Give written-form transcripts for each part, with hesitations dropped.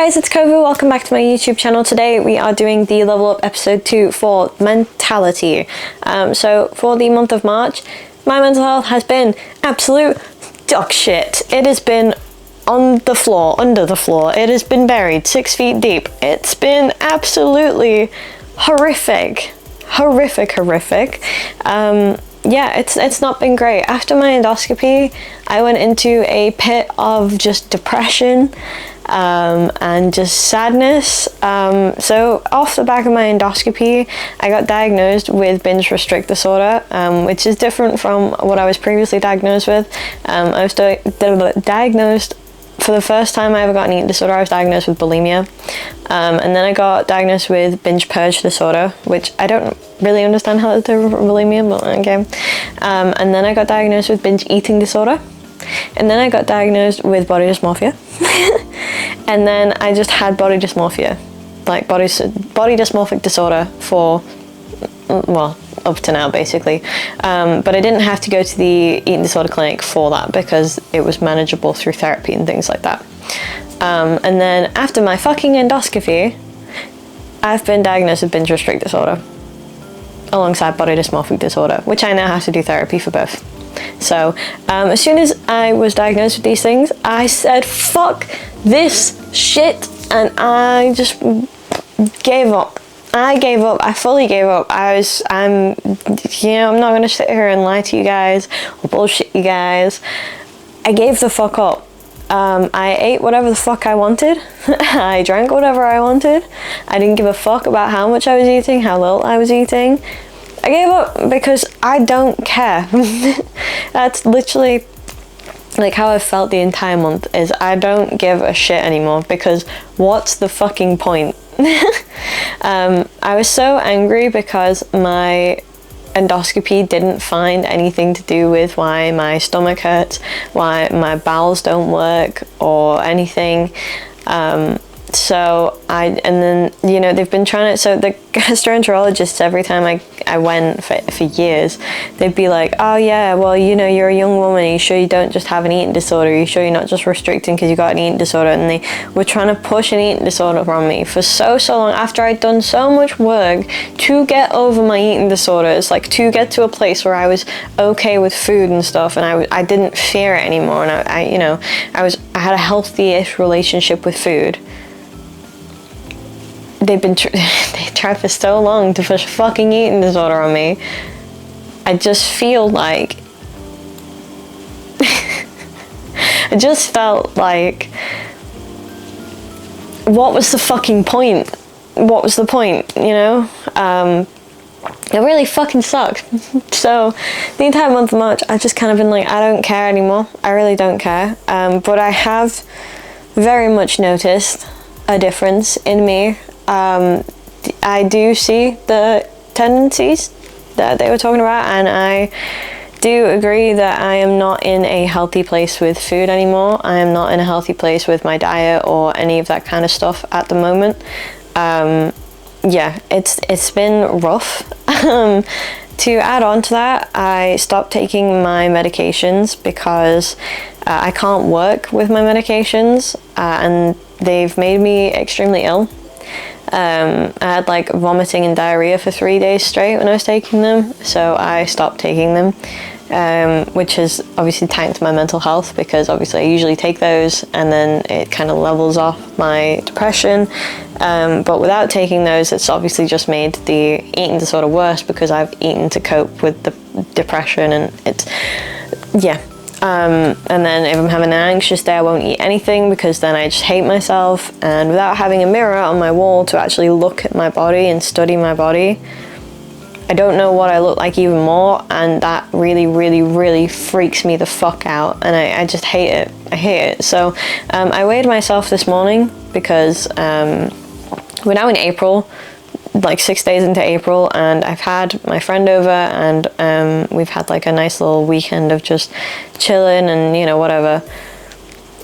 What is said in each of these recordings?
guys, it's Kovu. Welcome back to my YouTube channel. Today we are doing the level up episode 2 for mentality. So for the month of March, my mental health has been absolute dog shit. It has been on the floor, under the floor. It has been buried 6 feet deep. It's been absolutely horrific. Yeah, it's not been great. After my endoscopy, I went into a pit of just depression and just sadness. So off the back of my endoscopy, I got diagnosed with binge restrict disorder, which is different from what I was previously diagnosed with. I was diagnosed, for the first time I ever got an eating disorder, I was diagnosed with bulimia. And then I got diagnosed with binge purge disorder, which I don't really understand how it's different from bulimia, but okay. And then I got diagnosed with binge eating disorder. And then I got diagnosed with body dysmorphia. And then I just had body dysmorphia, like body dysmorphic disorder for, well, up to now basically. But I didn't have to go to the eating disorder clinic for that because it was manageable through therapy and things like that. And then after my fucking endoscopy, I've been diagnosed with binge restrict disorder alongside body dysmorphic disorder, which I now have to do therapy for both. So as soon as I was diagnosed with these things, I said fuck this shit, and I just gave up. I gave up. I fully gave up. I'm not gonna sit here and lie to you guys or bullshit you guys. I gave the fuck up. I ate whatever the fuck I wanted. I drank whatever I wanted. I didn't give a fuck about how much I was eating, how little I was eating. I gave up because I don't care. That's literally like how I felt the entire month, is I don't give a shit anymore, because what's the fucking point? I was so angry because my endoscopy didn't find anything to do with why my stomach hurts, why my bowels don't work or anything. And then, you know, they've been trying to, so the gastroenterologists, every time I went for years, they'd be like, oh yeah, well, you know, you're a young woman, are you sure you don't just have an eating disorder? Are you sure you're not just restricting because you got an eating disorder? And they were trying to push an eating disorder from me for so long, after I'd done so much work to get over my eating disorders, like to get to a place where I was okay with food and stuff, and I didn't fear it anymore, and I had a healthy-ish relationship with food. They tried for so long to push a fucking eating disorder on me. I just feel like I just felt like, what was the fucking point? What was the point, you know? It really fucking sucked. So the entire month of March, I've just kind of been like, I don't care anymore. I really don't care. But I have very much noticed a difference in me. I do see the tendencies that they were talking about, and I do agree that I am not in a healthy place with food anymore. I am not in a healthy place with my diet or any of that kind of stuff at the moment. Yeah, it's been rough. To add on to that, I stopped taking my medications because I can't work with my medications, and they've made me extremely ill. I had like vomiting and diarrhea for 3 days straight when I was taking them, so I stopped taking them, which has obviously tanked my mental health, because obviously I usually take those and then it kind of levels off my depression, but without taking those, it's obviously just made the eating disorder worse, because I've eaten to cope with the depression, and it's, yeah. And then if I'm having an anxious day, I won't eat anything, because then I just hate myself. And without having a mirror on my wall to actually look at my body and study my body, I don't know what I look like even more, and that really freaks me the fuck out, and I just hate it. I hate it. So I weighed myself this morning, because we're now in April, like 6 days into April, and I've had my friend over, and we've had like a nice little weekend of just chilling and, you know, whatever.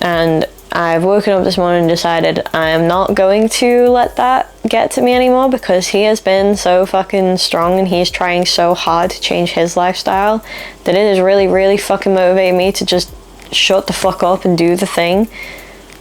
And I've woken up this morning and decided I am not going to let that get to me anymore, because he has been so fucking strong and he's trying so hard to change his lifestyle that it is really fucking motivating me to just shut the fuck up and do the thing.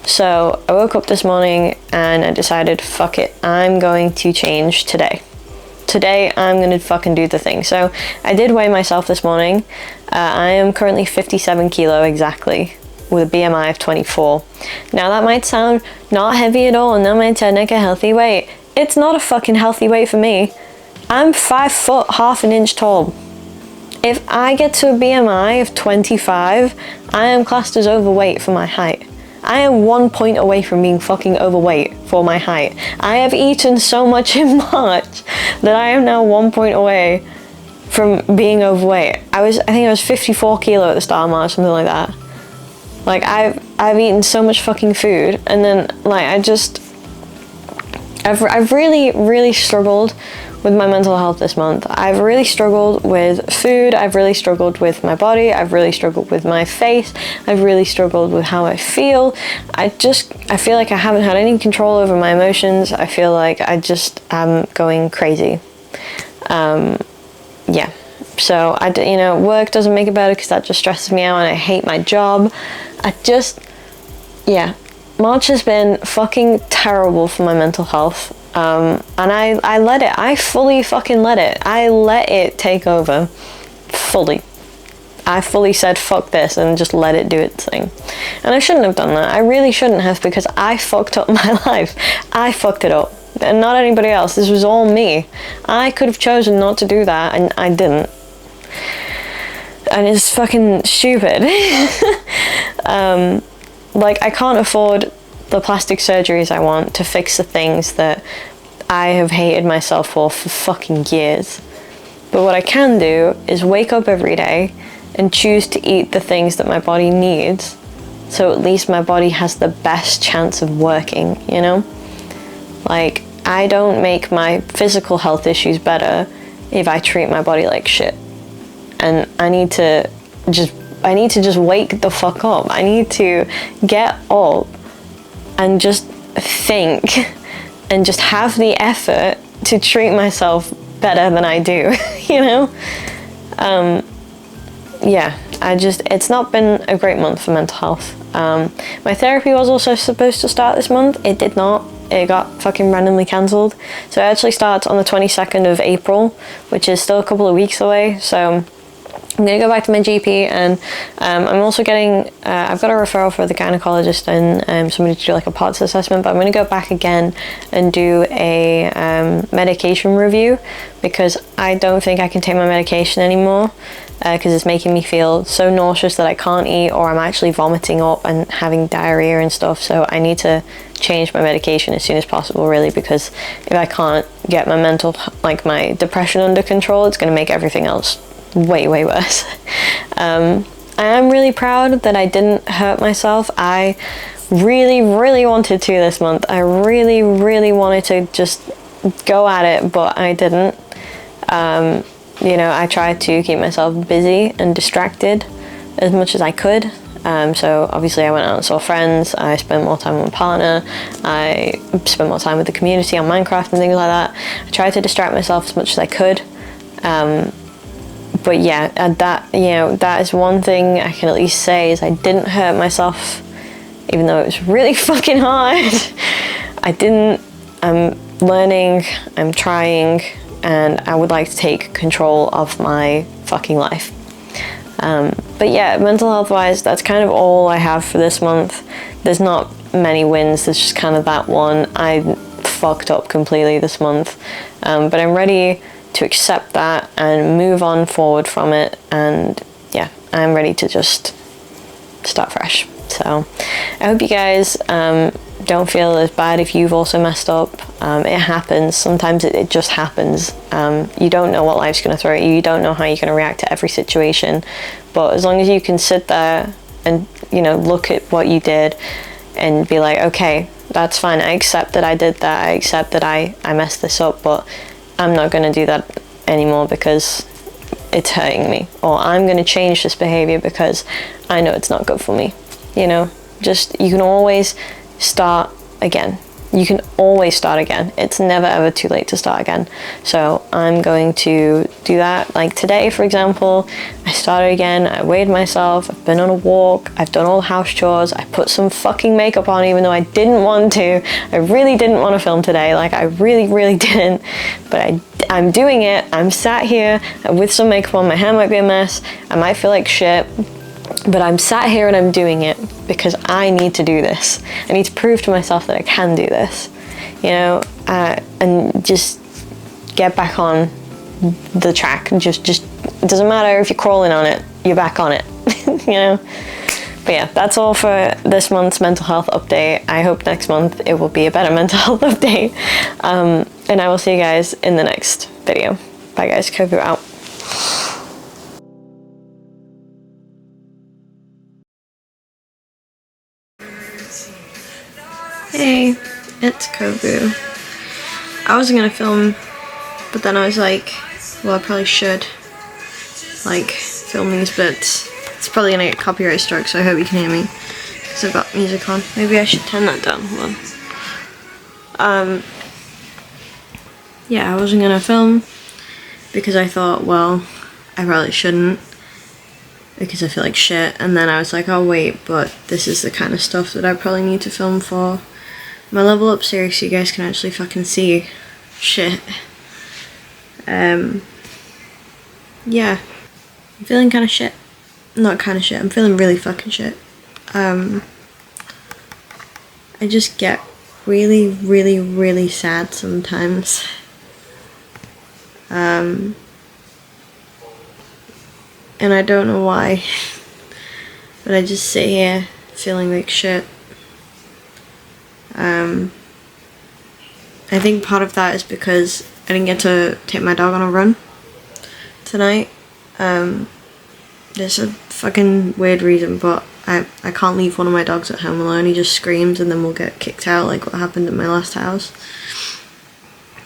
So I woke up this morning and I decided, fuck it, I'm going to change today. Today I'm going to fucking do the thing. So I did weigh myself this morning. I am currently 57 kilo exactly, with a BMI of 24. Now that might sound not heavy at all, and that might sound like a healthy weight. It's not a fucking healthy weight for me. I'm 5 foot half an inch tall. If I get to a BMI of 25, I am classed as overweight for my height. I am 1 point away from being fucking overweight for my height. I have eaten so much in March that I am now 1 point away from being overweight. I think I was 54 kilo at the start of March, something like that. Like, I've eaten so much fucking food, and then, like, I've really struggled with my mental health this month. I've really struggled with food, I've really struggled with my body, I've really struggled with my face, I've really struggled with how I feel. I feel like I haven't had any control over my emotions. I feel like I just am going crazy. Yeah. So, work doesn't make it better because that just stresses me out, and I hate my job. March has been fucking terrible for my mental health. And I let it. I fully fucking let it. I let it take over. Fully. I fully said fuck this and just let it do its thing. And I shouldn't have done that. I really shouldn't have, because I fucked up my life. I fucked it up. And not anybody else. This was all me. I could have chosen not to do that, and I didn't. And it's fucking stupid. Like, I can't afford the plastic surgeries I want to fix the things that I have hated myself for fucking years. But what I can do is wake up every day and choose to eat the things that my body needs, so at least my body has the best chance of working, you know? Like, I don't make my physical health issues better if I treat my body like shit. And I need to just wake the fuck up. I need to get up and just think and just have the effort to treat myself better than I do, you know? It's not been a great month for mental health. My therapy was also supposed to start this month. It did not. It got fucking randomly cancelled. So it actually starts on the 22nd of April, which is still a couple of weeks away. So I'm going to go back to my GP, and I'm also getting, I've got a referral for the gynecologist and somebody to do like a POTS assessment, but I'm going to go back again and do a medication review, because I don't think I can take my medication anymore, because it's making me feel so nauseous that I can't eat, or I'm actually vomiting up and having diarrhea and stuff. So I need to change my medication as soon as possible, really, because if I can't get my my depression under control, it's going to make everything else way worse. I am really proud that I didn't hurt myself. I really wanted to this month. I really wanted to just go at it, but I didn't. I tried to keep myself busy and distracted as much as I could. So obviously I went out and saw friends, I spent more time with my partner, I spent more time with the community on Minecraft and things like that. I tried to distract myself as much as I could. But yeah, that is one thing I can at least say, is I didn't hurt myself, even though it was really fucking hard. I didn't. I'm learning, I'm trying, and I would like to take control of my fucking life. But yeah, mental health wise, that's kind of all I have for this month. There's not many wins, there's just kind of that one. I fucked up completely this month, but I'm ready to accept that and move on forward from it, and yeah, I'm ready to just start fresh. So I hope you guys don't feel as bad if you've also messed up. It happens. Sometimes it just happens. You don't know what life's going to throw at you. You don't know how you're going to react to every situation, but as long as you can sit there and look at what you did and be like, okay, that's fine, I accept that I did that, I accept that I messed this up, but I'm not going to do that anymore because it's hurting me, or I'm going to change this behavior because I know it's not good for me. You can always start again. You can always start again. It's never ever too late to start again. So I'm going to do that. Like today, for example, I started again. I weighed myself. I've been on a walk. I've done all the house chores. I put some fucking makeup on even though I didn't want to. I really didn't want to film today. Like I really didn't. But I'm doing it. I'm sat here with some makeup on. My hair might be a mess. I might feel like shit. But I'm sat here and I'm doing it because I need to do this. I need to prove to myself that I can do this, you know, and just get back on the track. Just it doesn't matter if you're crawling on it, you're back on it, you know. But yeah, that's all for this month's mental health update. I hope next month it will be a better mental health update. And I will see you guys in the next video. Bye guys, Kovu out. Hey, it's Kovu. I wasn't gonna film, but then I was like, well, I probably should, like, film these bits. It's probably gonna get copyright struck, so I hope you can hear me, because I've got music on. Maybe I should turn that down, hold on. Yeah, I wasn't gonna film, because I thought, well, I probably shouldn't, because I feel like shit, and then I was like, oh wait, but this is the kind of stuff that I probably need to film for my level up series, so you guys can actually fucking see shit. Yeah, I'm feeling kind of shit. Not kind of shit, I'm feeling really fucking shit. I just get really sad sometimes. And I don't know why, but I just sit here feeling like shit. I think part of that is because I didn't get to take my dog on a run tonight. There's a fucking weird reason, but I can't leave one of my dogs at home alone. He just screams and then we'll get kicked out like what happened at my last house.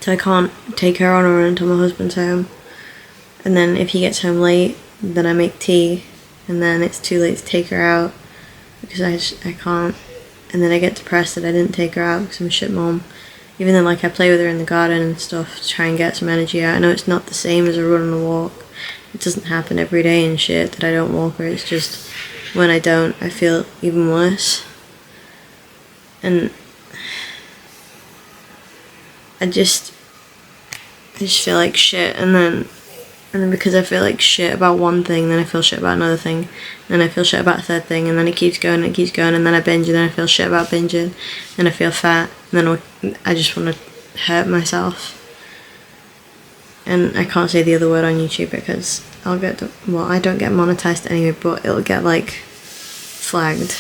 So I can't take her on a run until my husband's home. And then if he gets home late, then I make tea, and then it's too late to take her out because I can't. And then I get depressed that I didn't take her out because I'm a shit mom. Even though like I play with her in the garden and stuff to try and get some energy out. I know it's not the same as a run and a walk. It doesn't happen every day and shit that I don't walk her. It's just when I don't, I feel even worse. And I just feel like shit, and then because I feel like shit about one thing, then I feel shit about another thing, then I feel shit about a third thing, and then it keeps going, and then I binge, and then I feel shit about binging, then I feel fat, and then I just want to hurt myself. And I can't say the other word on YouTube because I'll get, well, I don't get monetized anyway, but it'll get like flagged.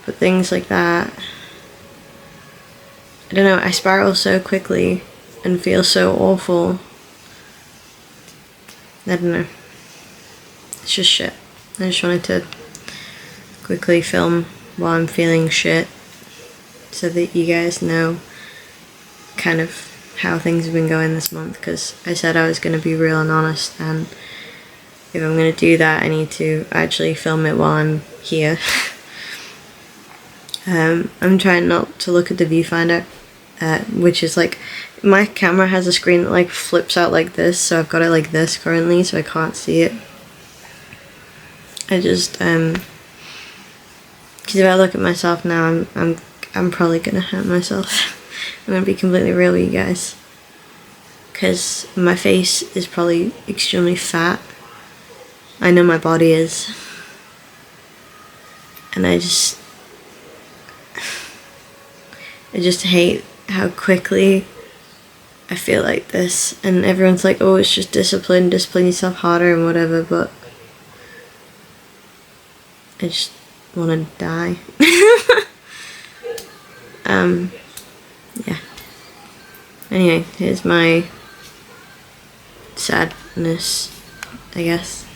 But things like that, I don't know, I spiral so quickly and feel so awful. I don't know. It's just shit. I just wanted to quickly film while I'm feeling shit so that you guys know kind of how things have been going this month, because I said I was going to be real and honest, and if I'm going to do that I need to actually film it while I'm here. I'm trying not to look at the viewfinder, which is like, my camera has a screen that like flips out like this, so I've got it like this currently, so I can't see it. I just because if I look at myself now, I'm probably gonna hurt myself. I'm gonna be completely real with you guys, because my face is probably extremely fat. I know my body is, and I just hate how quickly I feel like this, and everyone's like, oh, it's just discipline yourself harder and whatever, but I just want to die. Yeah. Anyway, here's my sadness, I guess.